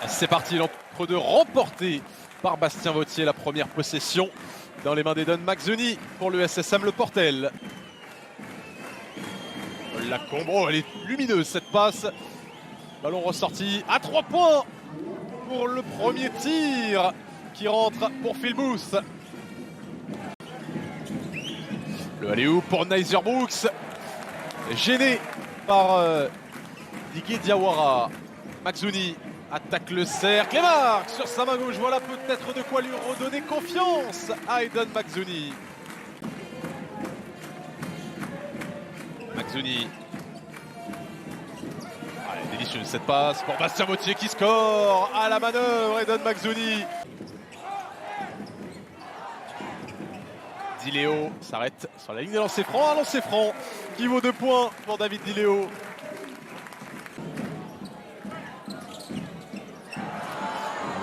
C'est parti, l'entre-deux remporté par Bastien Vautier. La première possession dans les mains d'Eden Mazzoni pour le SSM Le Portel. La Combro, elle est lumineuse cette passe. Ballon ressorti à 3 points pour le premier tir qui rentre pour Phil Booth. Le alley-oop pour Nyser Brooks. Gêné par Didier Diawara. Mazzoni attaque le cercle et marque sur sa main gauche. Voilà peut-être de quoi lui redonner confiance à Eden Mazzoni. Mazzoni. Allez, délicieuse cette passe pour Bastien Vautier qui score à la manœuvre. Eden Mazzoni. Di Leo s'arrête sur la ligne des lancers francs. Un lancer franc qui vaut 2 points pour David Di Leo.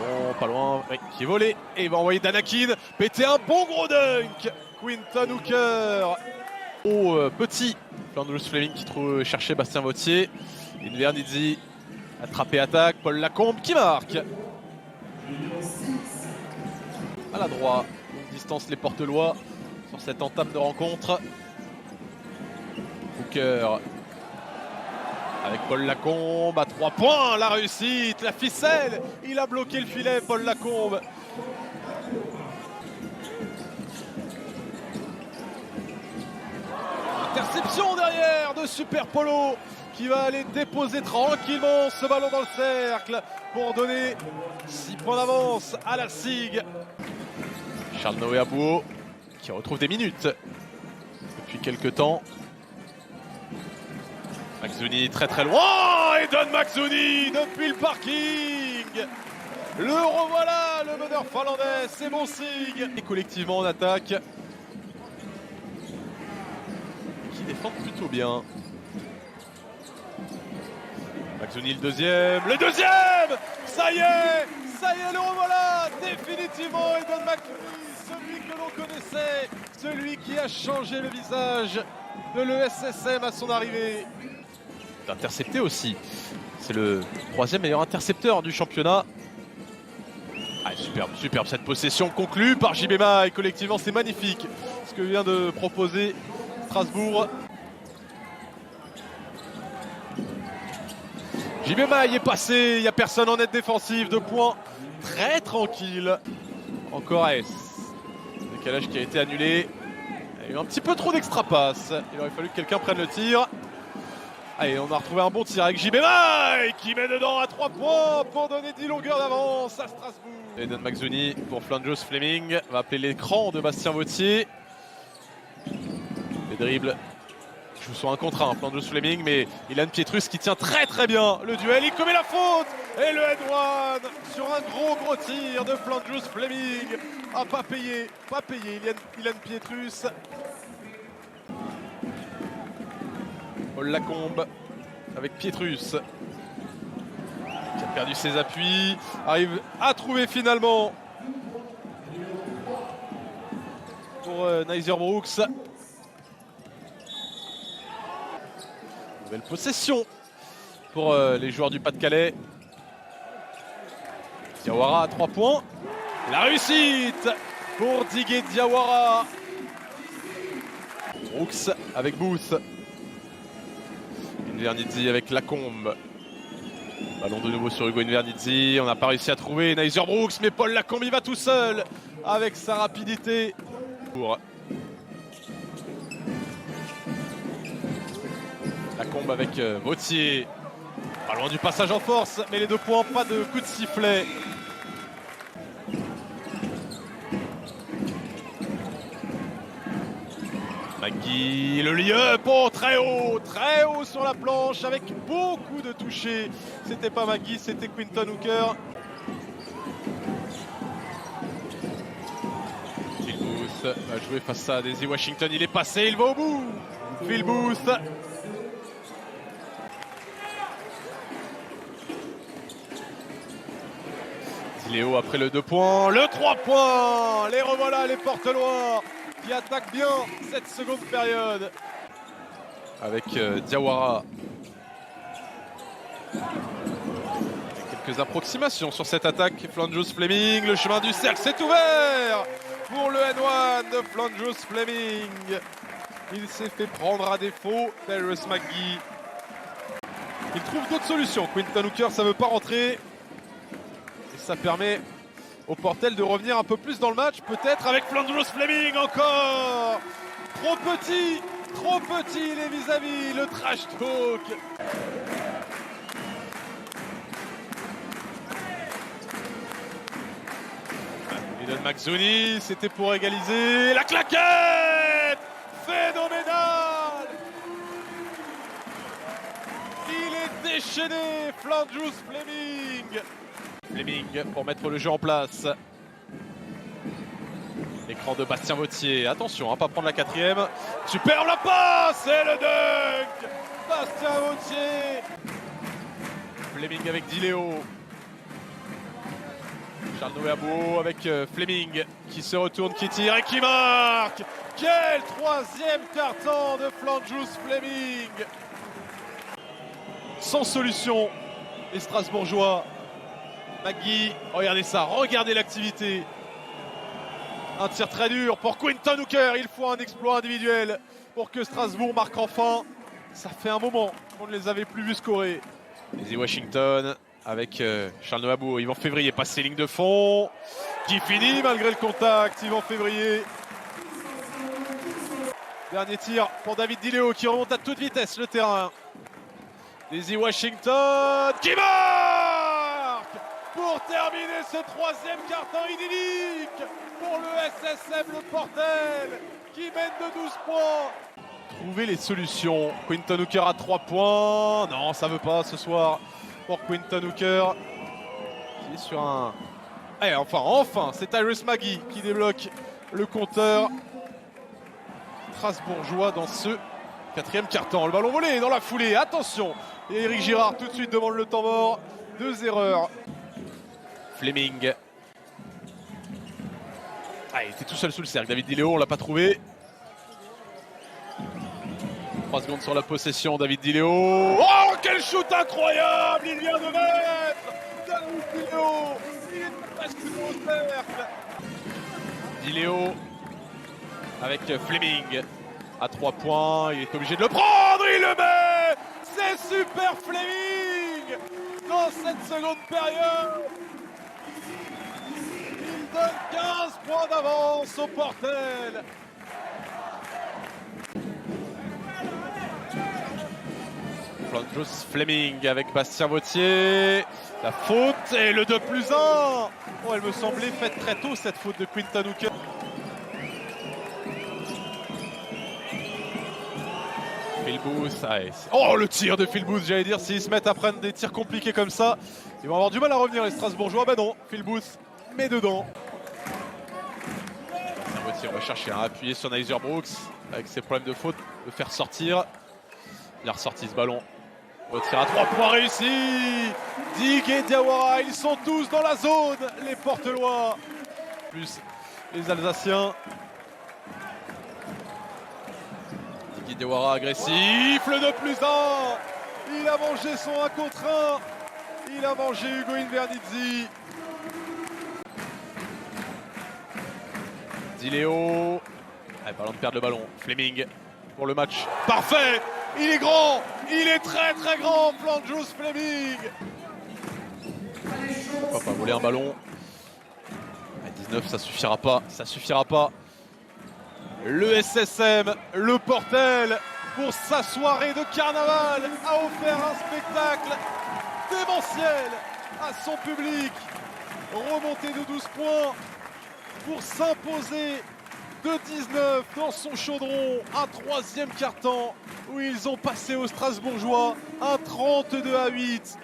Bon, pas loin, oui, qui est volé. Et il va envoyer Danakin. Péter un bon gros dunk. Quinton Hooker. Oh, petit. Flandreau Fleming qui trouve chercher Bastien Vautier. Invernizzi. Attrapé attaque. Paul Lacombe qui marque. À la droite. Distance les Portelois sur cette entame de rencontre. Hooker avec Paul Lacombe à 3 points, la réussite, la ficelle, il a bloqué le filet Paul Lacombe. Interception derrière de Super Polo qui va aller déposer tranquillement ce ballon dans le cercle pour donner 6 points d'avance à la SIG. Charles Noé Abouo qui retrouve des minutes depuis quelques temps. Mazzoni très loin. Eden Mazzoni depuis le parking. Le revoilà, le meneur finlandais, c'est bon signe. Et collectivement en attaque qui défend plutôt bien. Mazzoni le deuxième. Ça y est, le revoilà. Définitivement Eden Mazzoni, celui que l'on connaissait, celui qui a changé le visage de l'ESSM à son arrivée. Intercepté aussi. C'est le 3e meilleur intercepteur du championnat. Ah, superbe cette possession conclue par JB Maille. Collectivement, c'est magnifique ce que vient de proposer Strasbourg. JB Maille est passé, il n'y a personne en aide défensive. 2 points très tranquille. Encore S. Décalage qui a été annulé. Il y a eu un petit peu trop d'extra passe. Il aurait fallu que quelqu'un prenne le tir. Allez, on a retrouvé un bon tir avec JB Maille qui met dedans à 3 points pour donner 10 longueurs d'avance à Strasbourg. Eden Mazzoni pour Flandreau Fleming va appeler l'écran de Bastien Vautier. Les dribbles jouent sur un contre 1, Flandreau Fleming, mais Ilan Pietrus qui tient très bien le duel. Il commet la faute et le head-one sur un gros tir de Flandreau Fleming. Ah, pas payé Ilan Pietrus. Paul Lacombe avec Pietrus qui a perdu ses appuis, arrive à trouver finalement pour Nyser Brooks. Nouvelle possession pour les joueurs du Pas-de-Calais. Diawara à 3 points. La réussite pour Didier Diawara. Brooks avec Booth. Invernizzi avec Lacombe. Ballon de nouveau sur Hugo Invernizzi. On n'a pas réussi à trouver Nyser Brooks, mais Paul Lacombe il va tout seul avec sa rapidité. Lacombe avec Vautier. Pas loin du passage en force, mais les 2 points, pas de coup de sifflet. Magui, le layup, oh, très haut sur la planche avec beaucoup de touchés. C'était pas Magui, c'était Quinton Hooker. Phil Booth va jouer face à Daisy Washington, il est passé, il va au bout. Phil Booth. Di Leo après le 2 points, le 3 points. Les revoilà, les Portelois qui attaque bien cette seconde période avec Diawara. Quelques approximations sur cette attaque. Flandjus Fleming, le chemin du cercle s'est ouvert pour le N1 de Flandjus Fleming. Il s'est fait prendre à défaut Tyrus McGee. Il trouve d'autres solutions. Quinton Hooker, ça ne veut pas rentrer. Et ça permet au Portel de revenir un peu plus dans le match, peut-être avec Flandjus Fleming encore. Trop petit les vis-à-vis, le trash talk. Idon Makhzouni, c'était pour égaliser. La claquette phénoménale. Il est déchaîné, Flandjus Fleming. Fleming pour mettre le jeu en place. L'écran de Bastien Vautier. Attention, pas prendre la quatrième. Superbe la passe et le dunk. Bastien Vautier. Fleming avec Dileo. Charles Nouéabo avec Fleming qui se retourne, qui tire et qui marque. Quel troisième carton de Flandjus Fleming. Sans solution, les Strasbourgeois. McGee, regardez ça, regardez l'activité. Un tir très dur pour Quinton Hooker. Il faut un exploit individuel pour que Strasbourg marque enfin. Ça fait un moment qu'on ne les avait plus vus scorer. Easy Washington avec Charles Nouéabo. Yvan Février passe ses lignes de fond. Qui finit malgré le contact. Yvan Février. Dernier tir pour David Dileo qui remonte à toute vitesse le terrain. Easy Washington qui marque pour terminer ce troisième carton idyllique pour le SSM Le Portel qui mène de 12 points. Trouver les solutions. Quinton Hooker à 3 points. Non, ça veut pas ce soir pour Quinton Hooker qui est sur un... Allez, enfin, c'est Tyrus McGee qui débloque le compteur strasbourgeois dans ce quatrième quart-temps. Le ballon volé dans la foulée, attention. Et Eric Girard tout de suite demande le temps mort. 2 erreurs. Fleming. Ah, il était tout seul sous le cercle. David Dileo, on l'a pas trouvé. 3 secondes sur la possession, David Dileo. Oh, quel shoot incroyable! Il vient de mettre David Dileo. Il est presque au cercle. Dileo avec Fleming à 3 points. Il est obligé de le prendre. Il le met. C'est super Fleming dans cette seconde période. Il donne 15 points d'avance au Portel. Flandjus Fleming avec Bastien Vautier. La faute et le 2+1. Oh, elle me semblait faite très tôt cette faute de Quinton Hooker. Phil Booth. Oh, le tir de Phil Booth, j'allais dire, s'ils se mettent à prendre des tirs compliqués comme ça, ils vont avoir du mal à revenir les Strasbourgeois. Ben non, Phil Booth met dedans. Bastien Vautier, on va chercher à appuyer sur Nyser Brooks avec ses problèmes de faute, le faire sortir. Il a ressorti ce ballon. Au tir à 3 points réussi. Dig et Diawara, ils sont tous dans la zone, les Portelois. Plus les Alsaciens. Dig et Diawara agressif, le 2+1. Il a mangé son 1 contre 1. Il a mangé Hugo Invernizzi. Dileo. Allez, ballon de perdre le ballon. Fleming pour le match. Parfait. Il est grand, il est très très grand, Flandjus Fleming. Pourquoi pas voler un ballon? À 19, ça suffira pas, Le SSM, le Portel, pour sa soirée de carnaval, a offert un spectacle démentiel à son public. Remontée de 12 points pour s'imposer de 19 dans son chaudron, un troisième quart-temps où ils ont passé aux Strasbourgeois un 32-8.